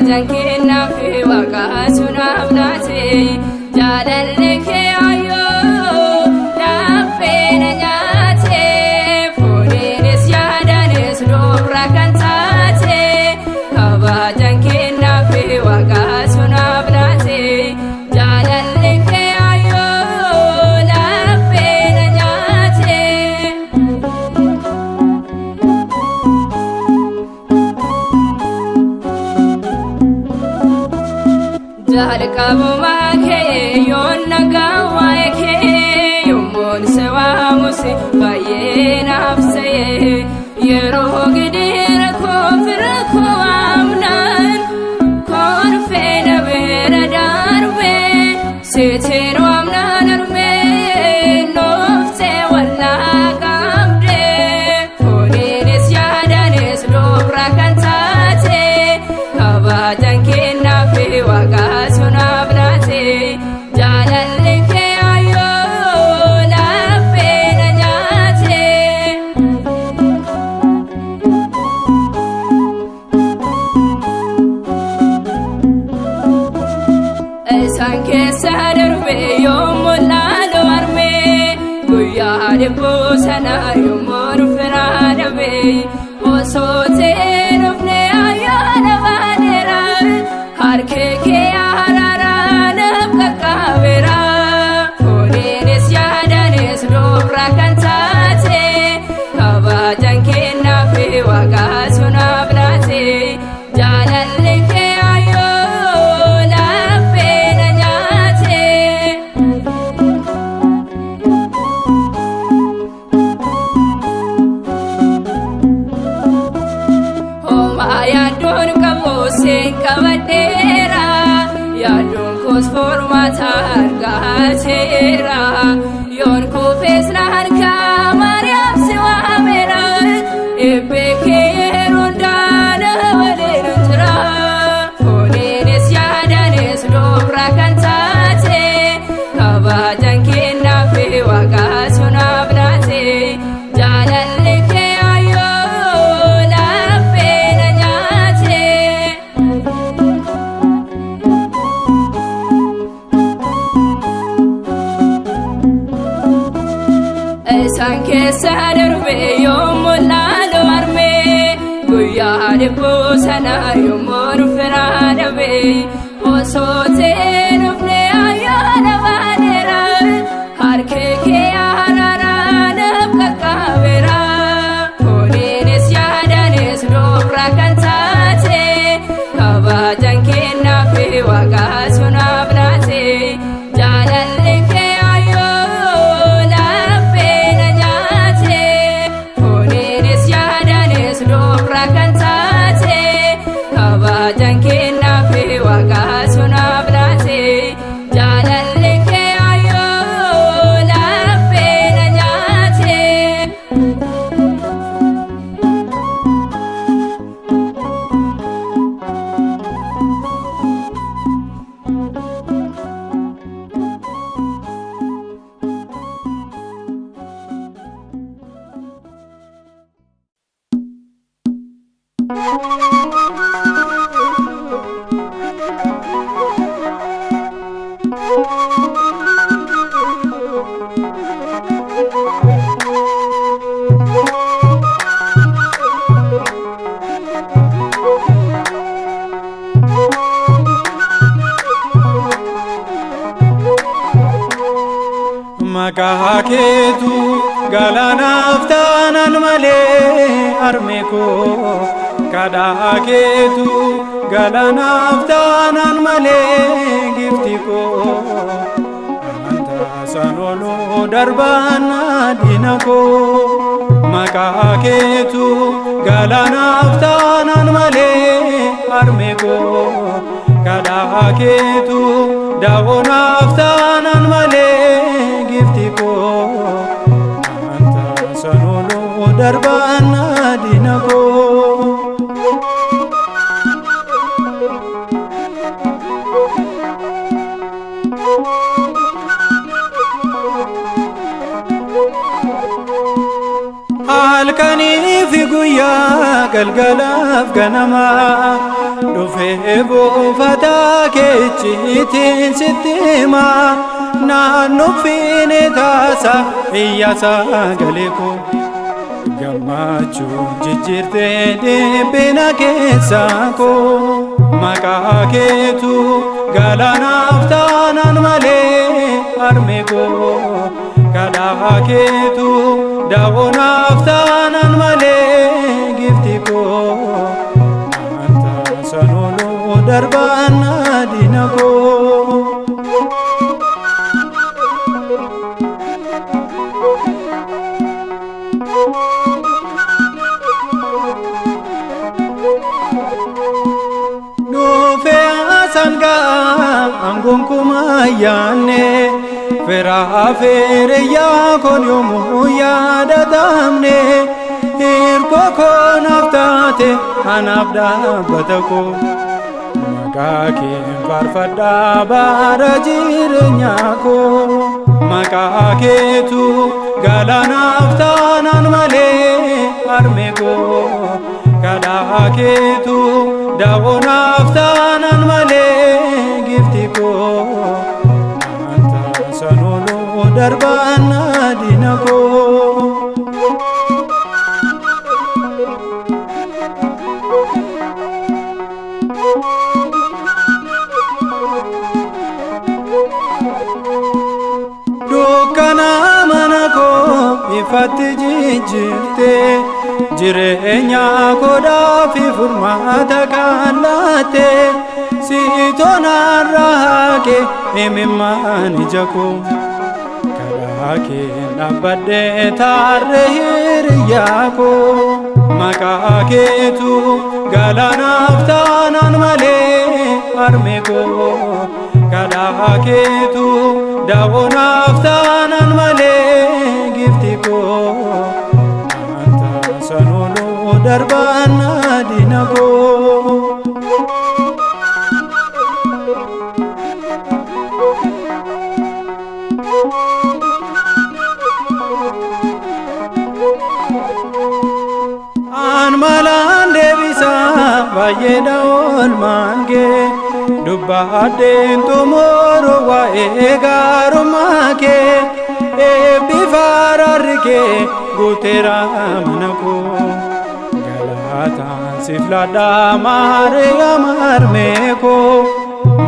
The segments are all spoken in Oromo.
Jankenna fi waqasuna abnate jalalle ke ayo Alqabuma kee yoon nagaa waa'ee kee yommuun si waamusi baay'ee naaf ta'e yeroo gidiira koo fira koo waamnaan koon feena beera darbee seeteen waamnaan armee nooftee wallaa qabdee fooniinis yaadanis dubra kan taate kabaajan kennaa fi waaqaa sunaaf laate jaalalli kee ayyoo laphee na nyaate. Isaan keessa darbee yommuu laalu armee guyyaa dhibbuu sana yommuu dhufiraa dhabee osoo ta'ee dhufnee ayyaana baaneera harkee kee araaraan qaqqabeera fooniinis yaadanis dubra kan taate kabaajan kennaa fi waaqaa sunaaf laate jaalalli kee ayyoo laphee na nyaate. Homaa yaaddoon qabu seen qabadheera yaaddoon koos formaata argateera yoon kuufees na harkaa Maariyaam si waameera eebbee kee yeroo daana waliin jira fooniinis yaadanis dubra kan taate kabaajan kennaa fi waaqaa sunaaf laate jaalalli kee ayyoo laphee na nyaate. Isaan keessa darbee yommuu laalu armee guyyaa dhibbuu sana yommuu dhufiraa dhabee osoo ta'ee dhufnee ayyaana baaneera harkee kee araaraan qaqqabeera fooniinis yaadanis dubra kan taate kabaajan kennaa fi waaqaa sunaaf laate jaalalli kee ayyoo laphee na nyaate fooniinis yaadanis dubra kan taate kabaajan kennaa fi waaqaa sunaaf laate jaalalli kee ayyoo laphee na nyaate. Maqaa keetu galaanaaf taanaan malee armee koo kadhaa keetu galaanaaf taanaan malee gifti koo amantaa sanooloo darbaan diina koo maqaa keetu galaanaaf taanaan malee armee koo kadhaa keetu daawwanaaf taanaan malee gifti koo amantaa sanooloo darbaan diina koo. Halkanii fi guyyaa galgalaaf ganamaa dhufee buufataa keechiitiin sitti himaa naannoo fiine taasa iyyasaa galee koo gammachuu jijjiirtee dhiphina keessaa koo maqaa keetu galaanaaf taanaan malee armee koo kadhaa keetu daawwanaaf taanaan malee gifti koo amantaa sanooloo darbaan diina koo. akkuma ayyaanne firaa firiyyaa kun yommuu yaadatamne hirkoo koo naaf taate anaaf dhaabbata koo maqaa kee faarfadhaa bara jireenyaa koo maqaa keetu galaanaaf taanaan malee harmee koo kadhaa keetu daawonaaf taanaan malee gifti koo anta sanooluu darbaan diina koo. Dukkana mana koo ifatti jijjiirte jireenya koodhaaf furmaata kan laatte siitoonaan raake imimmaan ija koo kadhaa kee dhaabbadhee taarree hiriyyaa koo maqaa keetu galaanaaf taanaan malee harmee koo kadhaa keetu daawonaaf taanaan malee gifti koo anta sanooluu darbaan diina koo. An malaan deebisaa baay'eedha oolmaan kee dubbaadheen xumuruu waa'ee gaarummaa kee eebbifaara harri kee guuteera mana koo galaataan siif laadhaa Maariyaam harmee koo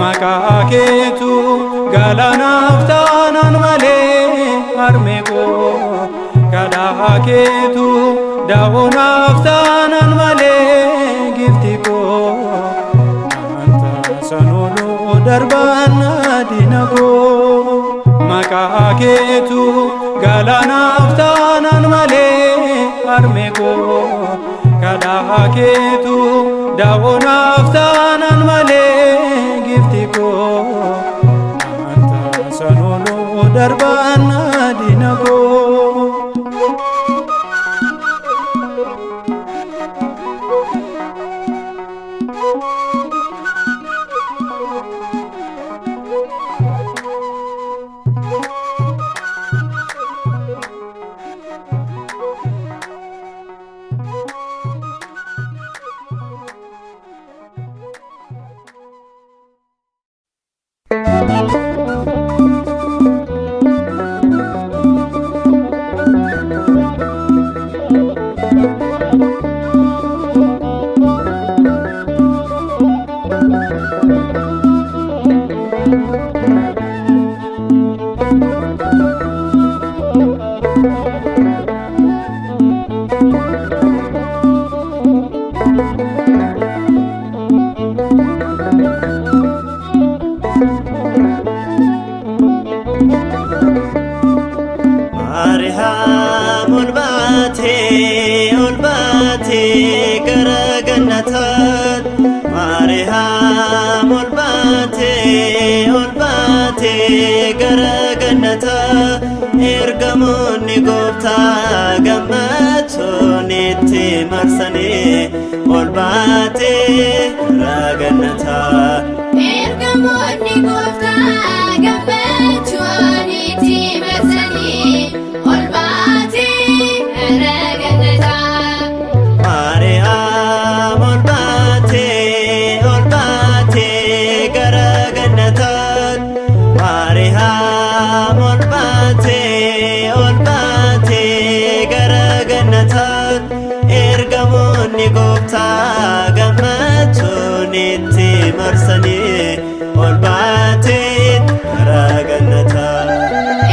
maqaa keetu galaanaaf taanaan malee harmee koo kadhaa keetu daawonaaf taanaan malee gifti koo anta sanooluu darbaan diina koo maqaa keetu galaanaaf taanaan malee harmee koo kadhaa keetu daawonaaf taanaan malee gifti koo anta sanooluu darbaan diina koo. Maariyaam ol baatee gara gannataan Maariyaam ol baatee gara gannataan ergamoonni gooftaa gammachuun itti marsanii ol baatee gara gannataan ergamoonni gooftaa gammachuun itti marsanii ol baatee gara gannataan Maariyaam ol baatee gara gannataan Maariyaam ol baatee gara gannataan ergamoonni gooftaa gammachuun itti marsanii ol baatee gara gannataan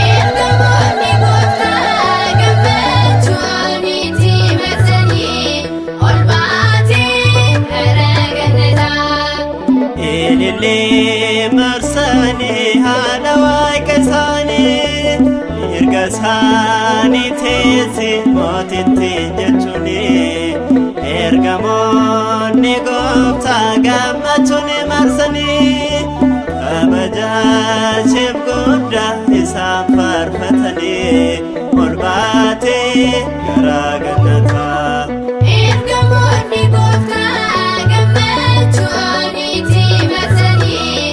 ergamoonni gooftaa gammachuun itti marsanii ol baatee gara gannataan ilillee marsanii haadha waaqa isaanii erga isaanii teesse mootitti jechuun ergamoonni gooftaa gammachuun marsanii kabaja Shib gudda isaan faarfatanii ol baatee gara gannataa. Ergamoonni gooftaa gammachuun itti marsanii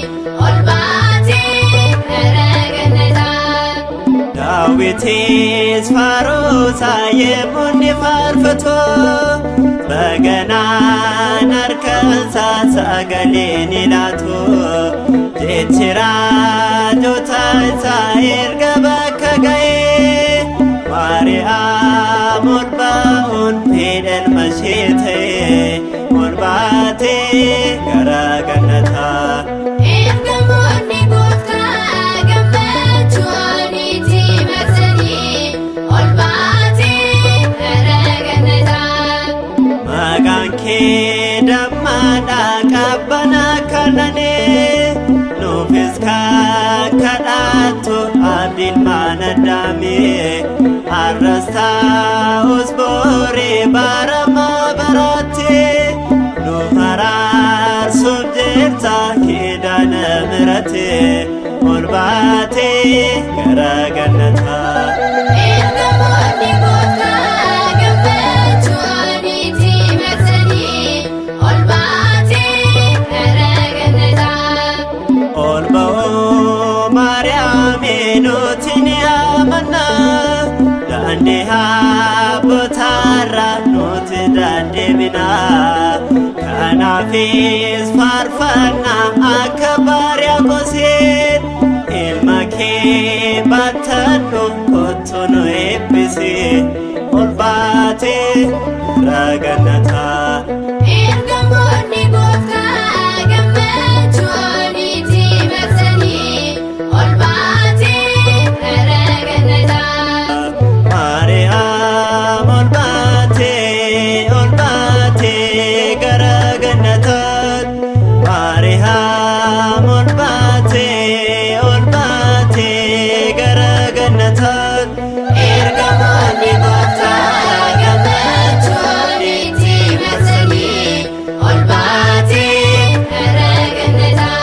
ol baatee gara gannataa. Daawitis faaroosaa yemmuu inni faarfatu baganaan harkasaa sagaleen ilaatu. Jechi raajota isaa erga bakka ga'ee Maariyaam ol ba'uun fedha ilma ishee ta'e ol baatee gara gannataa. Ergamoonni gooftaa gammachuun itti marsanii ol baatee gara gannataa. Maqaan kee dammaadha qabbana kananee nuufis kan kadhattu abdiin mana daamee har'as ta'us booree barama barattee nu araarsuuf jirta kidaana miratee ol baatee gara gannataa. Ergamoonni gooftaa gammachuun itti marsanii ol baatee gara gannataa. Ol ba'oo Maariyaamii nuti ni amanna daandii abbootarra nuti deddeebina. Kanaafis faarfannaa akka baariyaa gooseen ilma kee battadhu kottu nu eebbisi ol baatee gara gannataa. Ergamoonni gooftaa gammachuun itti marsanii ol baatee gara gannataa. Maariyaam ol baatee gara gannataa. Maariyaam ol baatee gara gannataa. Ergamoonni gooftaa gammachuun itti marsanii ol baatee gara gannataa.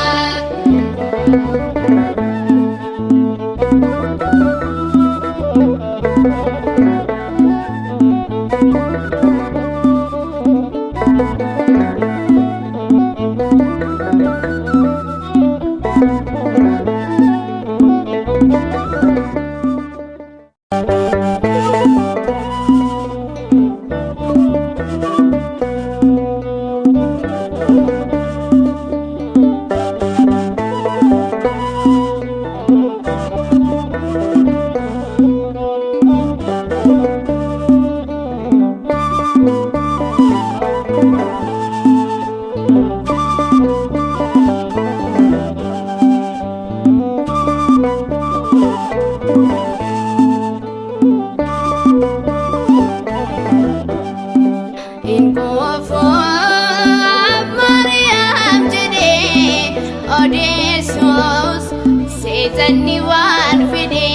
Seetanni waan fedhe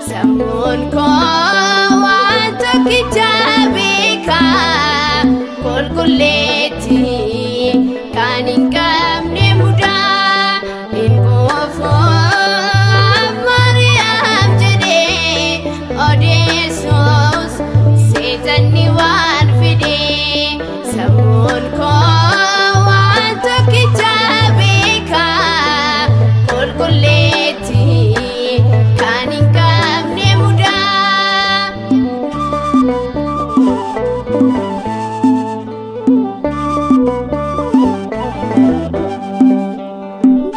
sammuun koo waan tokkicha beeka qulqulleetti kan hin qabne mudaa hin qoofuuf Maariyaam jedhee odeessuus seetanni waan fedhe sammuun koo waan tokkicha beeka qulqulleetti kan hin qabne mudaa.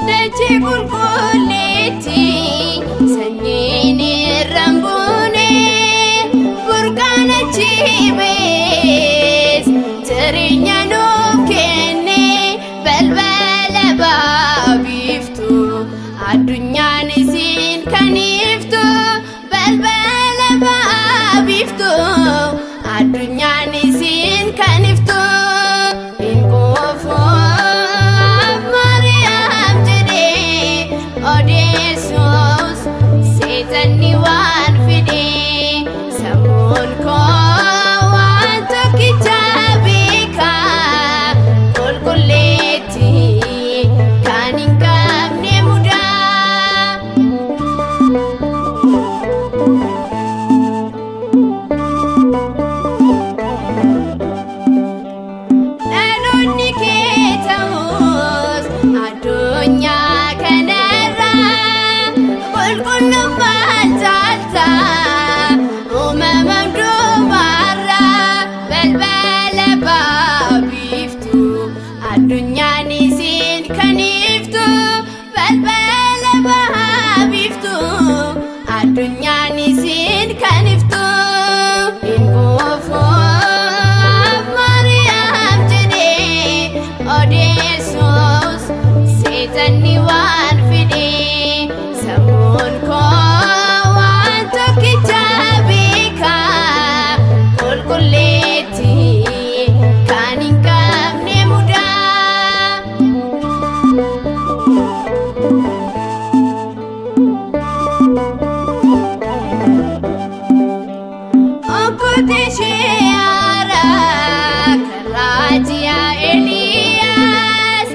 Dachee qulqulleetti sanyiin irraan buune burqaan achi bees jireenya nuuf kenne balbala baabiftu addunyaan isin kan iftu balbala baabiftu addunyaan isin kan iftu hin qoofuuf Maariyaam jedhee odeessuus seetanni waan fedhe sammuun koo waan tokkicha beeka qulqulleetti kan hin qabne mudaa. addunyaan isin kan iftu hin buufu Maariyaam jedhee odeessuus seetanni waan fidee sammuun koo waan tokkicha beeka qulqulleetti kan hin qabne mudaa. Okkotee ishee haaraa karaa ji'a Eliyaas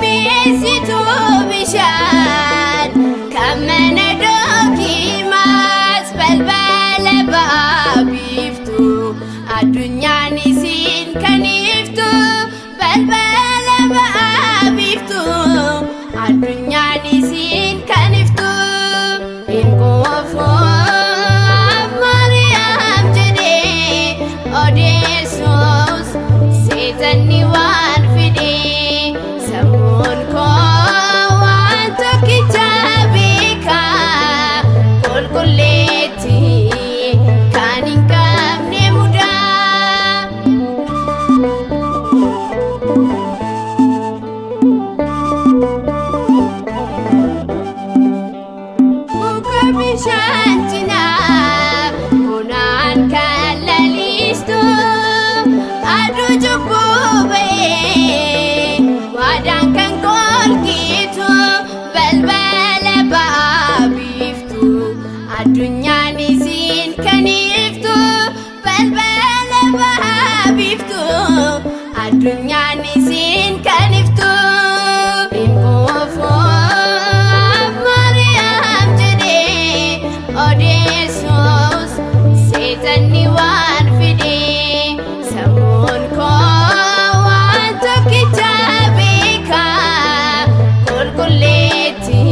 mi'eessituu bishaan kan mana Dookimaas balbala ba'aa biiftu addunyaan isin kan iftu balbala ba'aa biiftu addunyaan isin kan iftu hin quufu Maariyaam jedhee odeessuus seetanni waan fidee sammuun koo waan tokkicha beeka qulqulleetti kan hin qabne mudaa. Muka bishaan cinaa bunaan kan lalistu aduu cubbuu ba'ee waadaan kan golgitu balbala ba'aa biiftu addunyaan isin kan iftu balbala ba'aa biiftu addunyaan isin kan iftu hin quufu Maariyaam jedhee odeessuus seetanni waan fidee sammuun koo waan tokkicha beeka qulqulleetti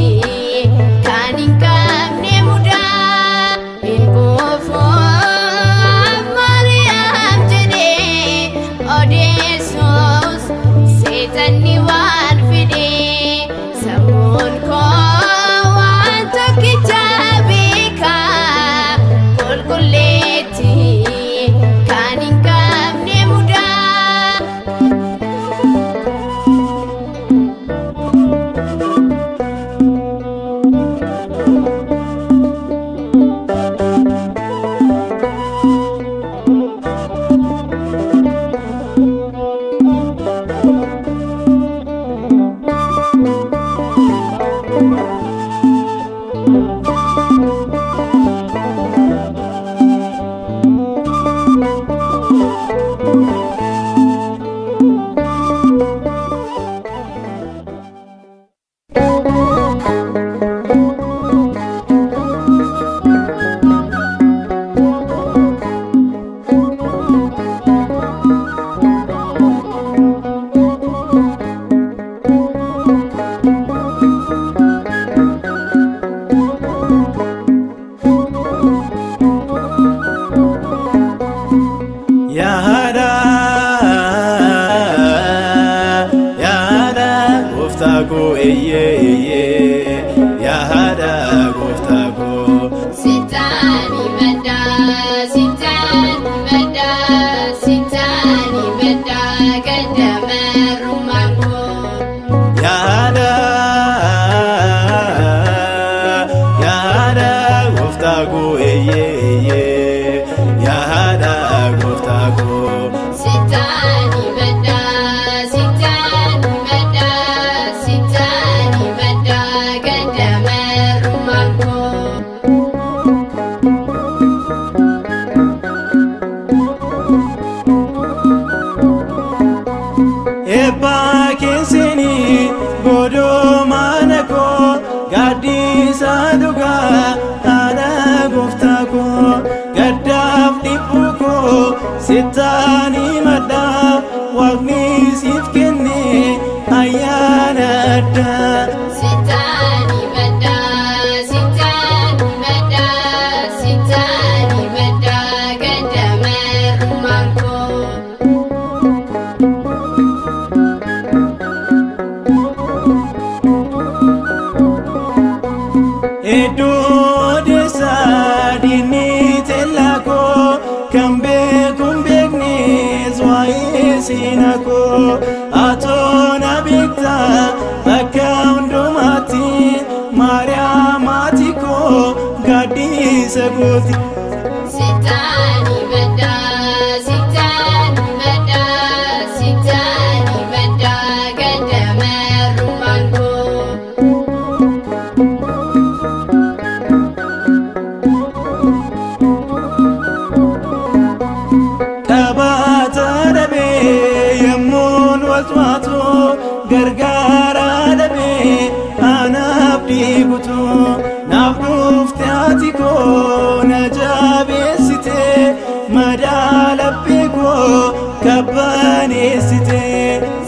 kan hin qabne mudaa. Hin quufu Maariyaam jedhee odeessuus seetanni waan fidee sammuun koo waan tokkicha beeka qulqulleetti kan hin qabne mudaa. Yaada gooftaa koo eeyyee yaada gooftaa koo Sitaani maddaa sitaani maddaa sitaani maddaa gadda marrumaan koo. yaada gooftaa koo eeyyee yaada gooftaa koo Sitaani maddaa sitaani maddaa sitaani maddaa gadda marrumaan koo. eebbaa keessini godoo mana koo gaaddisa dhugaa haadha gooftaa koo gaddaaf dhiphu koo sittaani maddaa waaqni siif kenne ayyaana addaa. Sitaani maddaa sitaani maddaa sitaani maddaa gadda marrumaan koo. Iddoo deessaa saguuti. Sitaani maddaa, sitaani maddaa, sitaani maddaa ganda marrumaan koo. Qabaata dhabee yemmuun wal tumaatu gargaara dhabee anaaf dhiigutu naaf dhufte ati koo na jabeessite madaala beekoo kabbaneessite.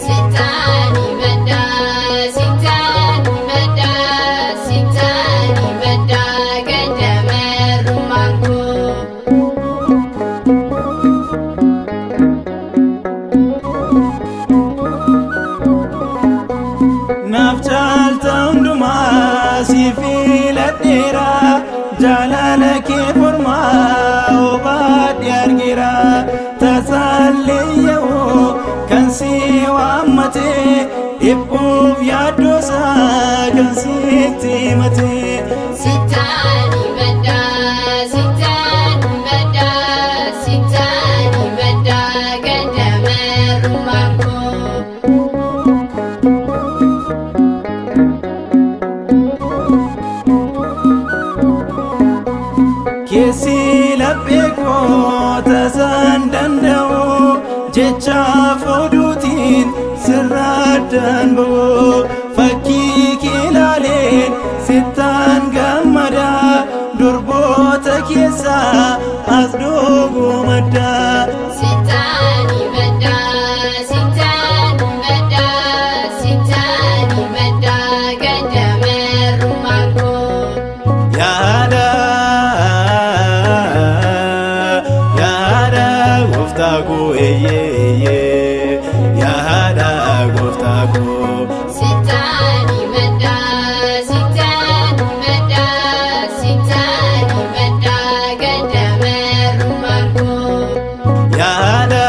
Sitaani maddaa, sitaani maddaa, sitaani maddaa ganda marrumaan koo. Naaf caalta hundumaa si filadheera jaalala kee formaa obaadhe argeera tasaalleeyya'oo kan si waammate dhiphuuf yaaddoosaa kan sitti himate. Sitaani maddaa, sitaani maddaa, sitaani maddaa ganda marrumaan koo. Keessi laphee koo tasaan danda'u jechaaf oduutiin sirra addaan ba'u fakkii kee ilaaleen sittaan gammada durboota keessaa as dhooguu maddaa. Sitaani maddaa, sitaani maddaa, sitaani maddaa ganda marrumaan koo. Yaada gooftaa koo eeyyee yaada gooftaa koo. Sitaani maddaa, sitaani maddaa, sitaani maddaa ganda marrumaan koo. Yaada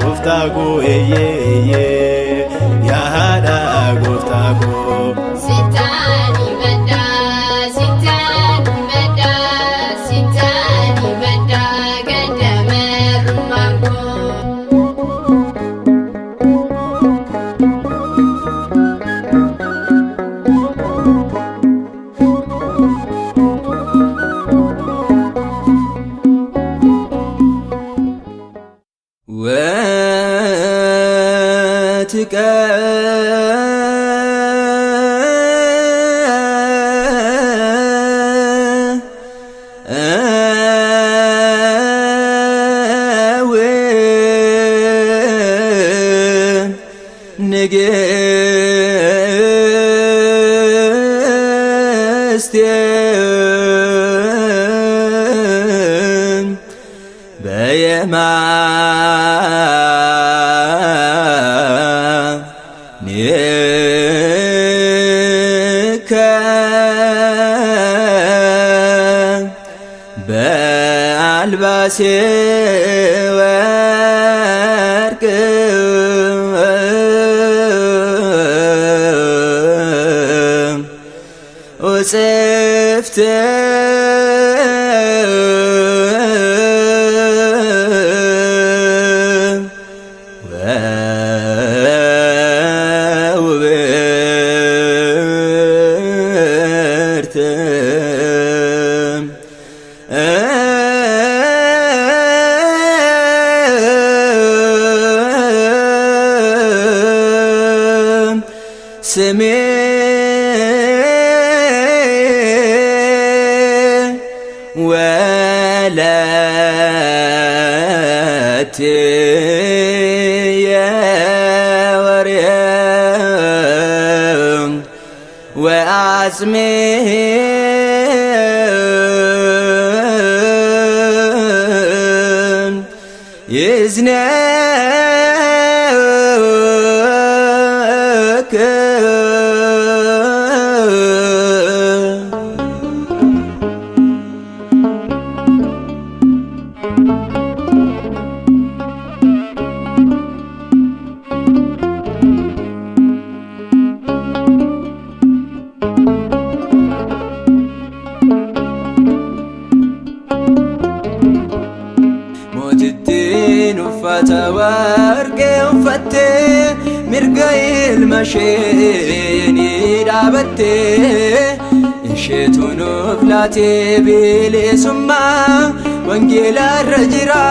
gooftaa koo eeyyee yaada gooftaa koo. Sitaani maddaa, sitaani maddaa, sitaani maddaa ganda marrumaan koo. በአልባሴ ወርቅ ወጽፍት ወውብርት ስሜ ወለቴ የወርየም ወአጽሜ ይዝነክ Thank you. uffata warqee uffattee mirga ilma ishee ni dhaabattee isheetu nuuf laatee bilisummaa wangeelarra jira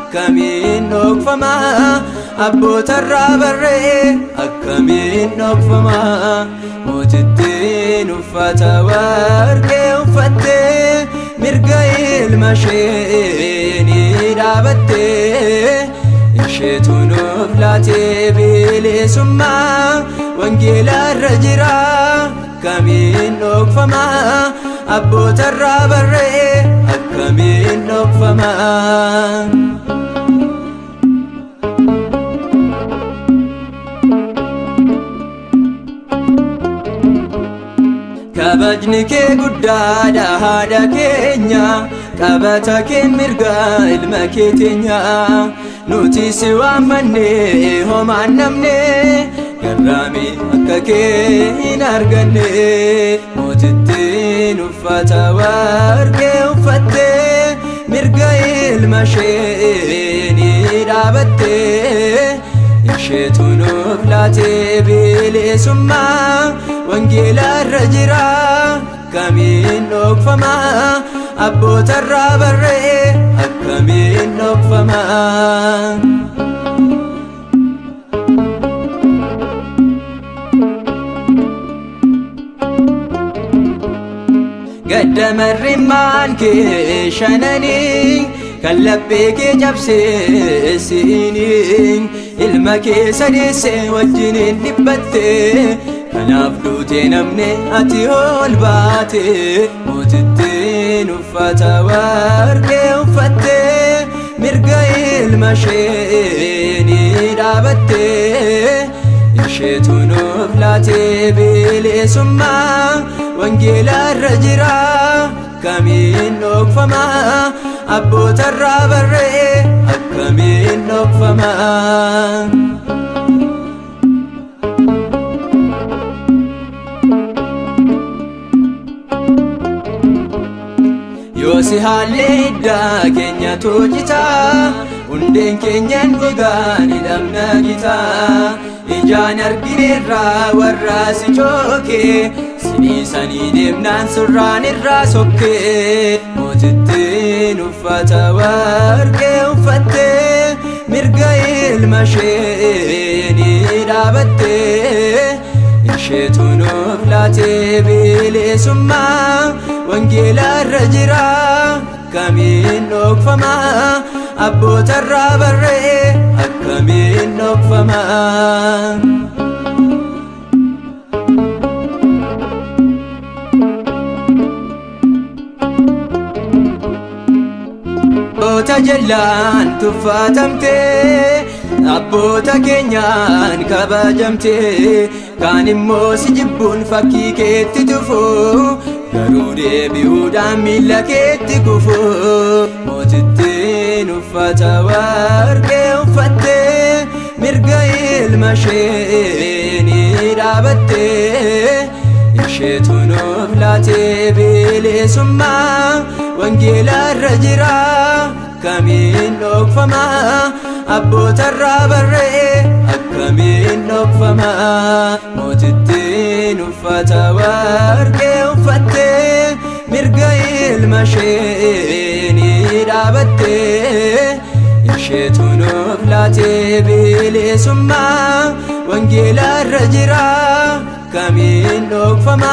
akkamiin dhokfama abbootarraa barree akkamiin dhokfama mootittiin uffata warqee uffattee mirga ilma ishee ni dhaabattee isheetu nuuf laatee bilisummaa wangeelarra jira akkamiin dhokfama abbootarraa barree akkamiin dhokfama kabajni kee guddaadha haadha keenya qabata kee mirga ilma kee teenya nuti si waammanne homaan namne garraami akka kee hin arganne mootittiin uffata warqee uffattee mirga ilma ishee ni dhaabattee isheetu nuuf laatee bilisummaa wangeelarra jira akkamiin dhokfama abbootarraa barree akkamiin dhokfama gaddamarrimmaan kee shananii kan laphee kee cabsee siiniin ilma kee sadeessee wajjiniin dhibbattee kanaaf duutee namne ati ol baate mootittiin uffata warqee uffattee mirga ilma ishee ni dhaabattee isheetu nuuf laatee bilisummaa wangeelarra jira akkamiin dhokfama abbootarraa barree akkamiin dhokfama yoo si haallee iddaa keenya toojitaa hundeen keenyan gogaan hidhamna gitaa ijaan argineerraa warraa si chookee siniisanii deemnaan surraan irraa sokkee mootittiin uffata warqee uffattee mirga ilma ishee ni dhaabattee isheetu nuuf laatee bilisummaa wangeelarra jira akkamiin dhokfama abbootarraa barree akkamiin dhokfama abboota jallaan tuffatamtee abboota keenyaan kabajamtee kaan immoo si jibbuun fakkii keetti tufuu garuu deebi'uudhaan miila keetti kufuu mootittiin uffata warqee uffattee mirga ilma ishee ni dhaabattee isheetu nuuf laatee bilisummaa wangeelarra jira akkamiin dhokfama abbootarraa barree akkamiin dhokfama mootittiin uffata warqee uffattee mirga ilma ishee ni dhaabattee isheetu nuuf laatee bilisummaa wangeelarra jira akkamiin dhokfama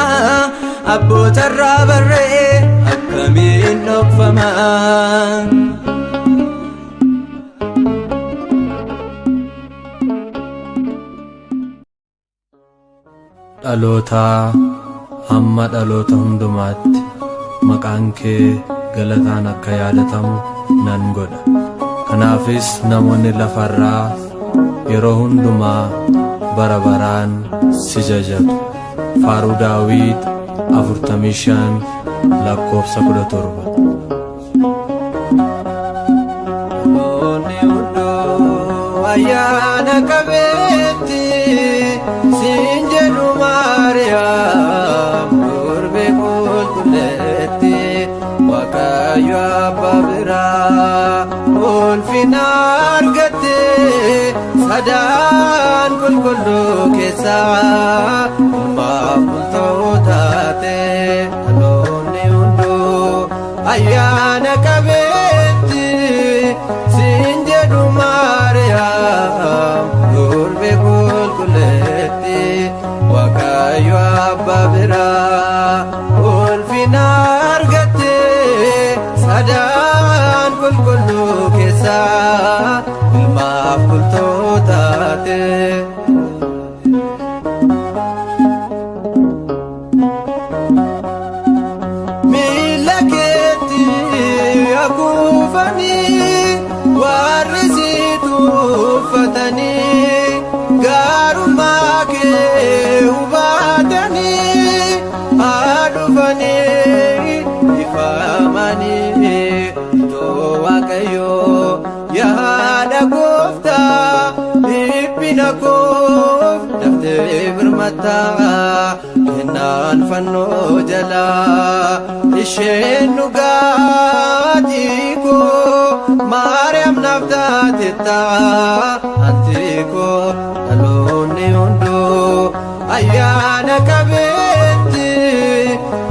abbootarraa barree akkamiin dhokfama dhalootaa hamma dhaloota hundumaatti maqaan kee galataan akka yaadatamu nan godha kanaafis namoonni lafarraa yeroo hundumaa bara baraan si jajatu faaruu daawit 45 lakkoofsa 17 Namoonni hunduu ayyaana qabeetti siin jedhu Maariyaam durbee qulqulleetti Waaqayyo abbaa biraa ulfina arga sadaan qulqulluu keessaa ilmaaf bultoo taate dhaloonni hunduu ayyaana qabeetti siin jedhu Maariyaam durbee qulqulleetti Waaqayyo abbaa biraa ulfina argatte sadaan qulqulluu keessaa ilmaaf bultoo taate. Miila keetti haguufanii warri si tuffatanii gaarummaa kee hubatanii haa dhufanii ifamanii itoo Waaqayyoo yaada gooftaa dhiphina koof daftee birmataa kennaan fannoo jalaa isheen dhugaatii koo Maariyaam naaf taatettaa anti koo dhaloonni hunduu ayyaana qabeetti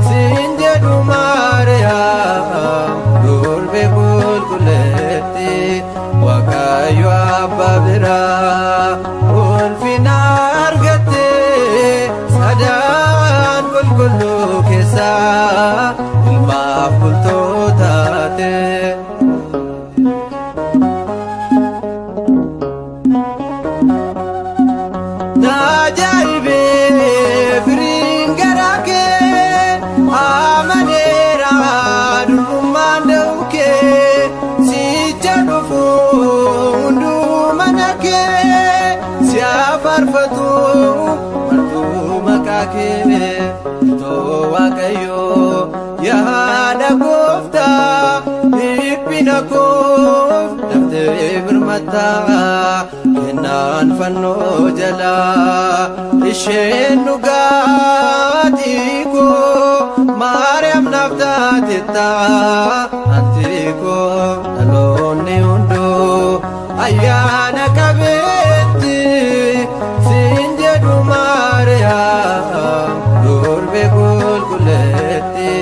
siin jedhu Maariyaam durbee qulqulleetti Waaqayyo abbaa biraa ulfina argatte sadaan qulqulluu keessaa ilmaaf bultoo taate. Tajaajibee firiin garaa kee amaneera durbummaan da'uu kee sicha dhufuu hunduu mana kee si faarfatu martuu maqaa kee itoo Waaqayyoo yaada gooftaa dhiphina koof daftee birmataa kennaan fannoo jalaa isheen dhugaatii koo Maariyaam naaf taatettaa anti koo dhaloonni hunduu ayyaana qabeetti siin jedhu Maariyaam durbee qulqulleetti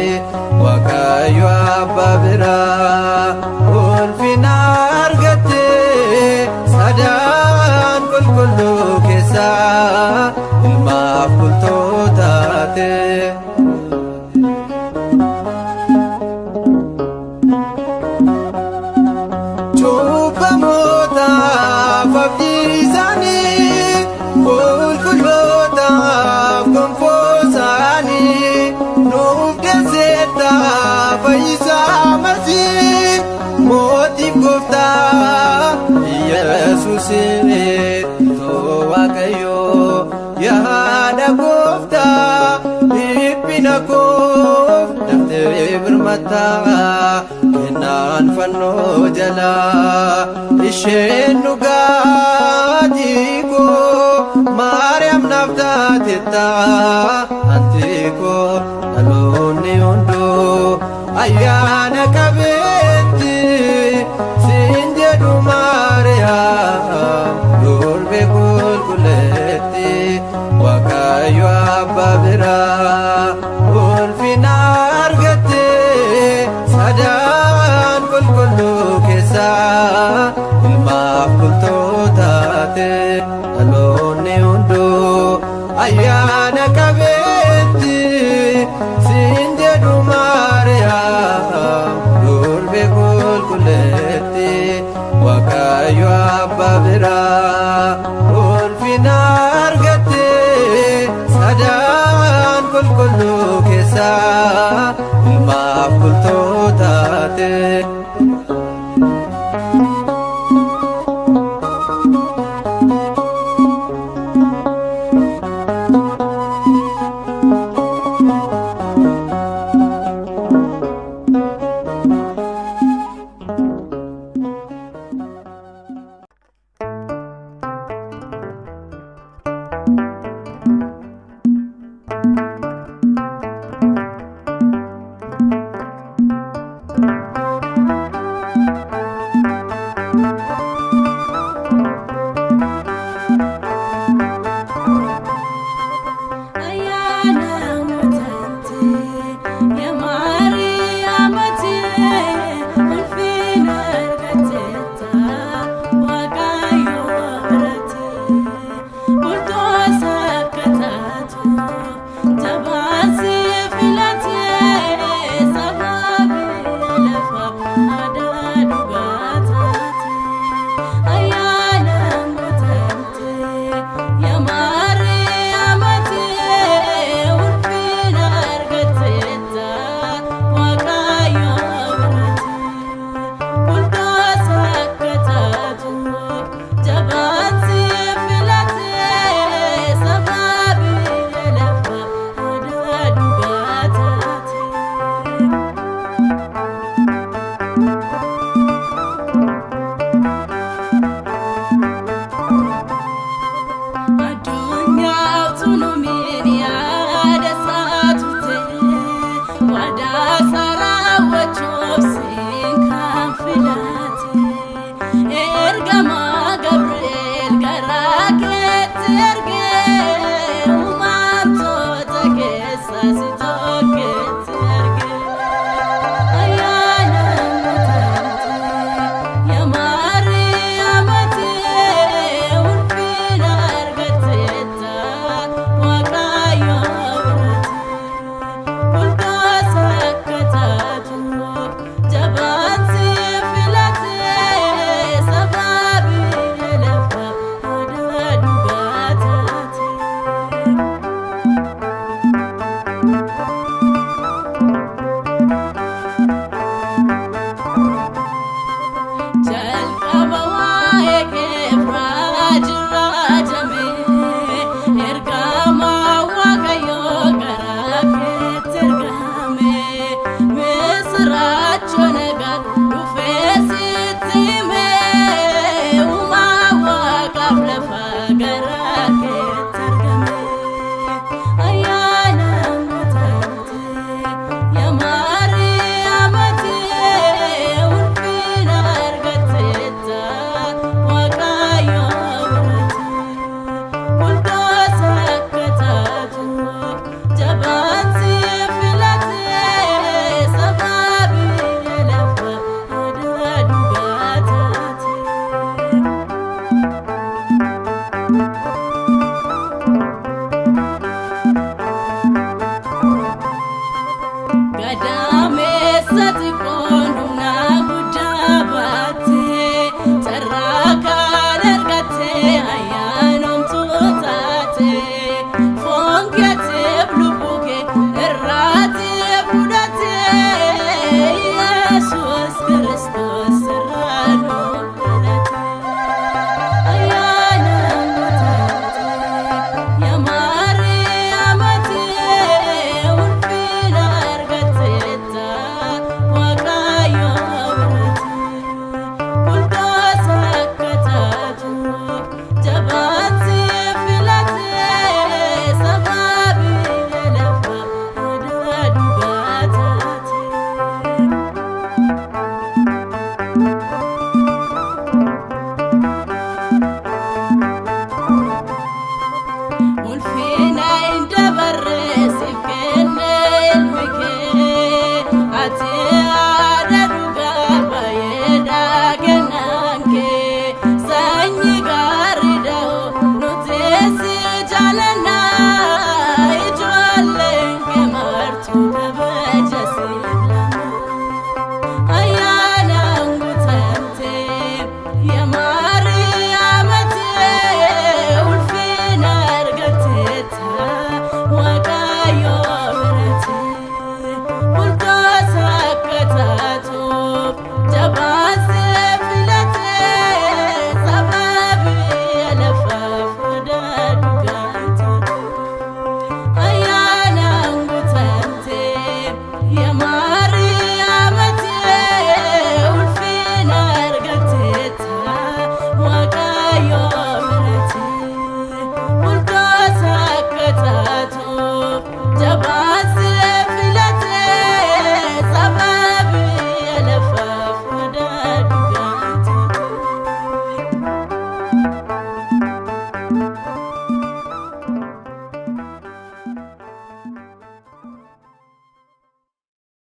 Waaqayyo abbaa biraa ulfina argatte sadaan qulqulluu keessaa ilmaaf bultoo taate. Cubbamootaaf abdii isaanii qulqullootaaf gonfoo isaanii nuuf deesseettaaf fayyisaa Masiih mootiif gooftaa Yesuusin itoo Waaqayyoo yaada gooftaa dhiphina koof daftee birmataa kennaan fannoo jalaa isheen dhugaatii koo Maariyaam naaf taatettaa anti koo dhaloonni hunduu ayyaana qabeetti siin jedhu Maariyaam durbee qulqulleetti Waaqayyo abbaa biraa ulfina argatte sadaan qulqulluu keessaa ilmaaf bultoo taate dhaloonni hunduu ayyaana qabeetti siin jedhu Maariyaam durbee qulqulleetti Waaqayyo abbaa biraa ulfina argatte sadaan qulqulluu keessaa ilmaaf bultoo taate.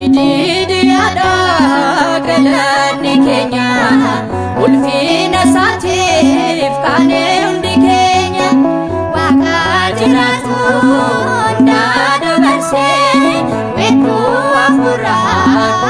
YIDIDIYA galanni keenya ulfina isaatiif kaane hundi keenya Waaqa jiraatu hundaa dabarsee weedduu hafuuraan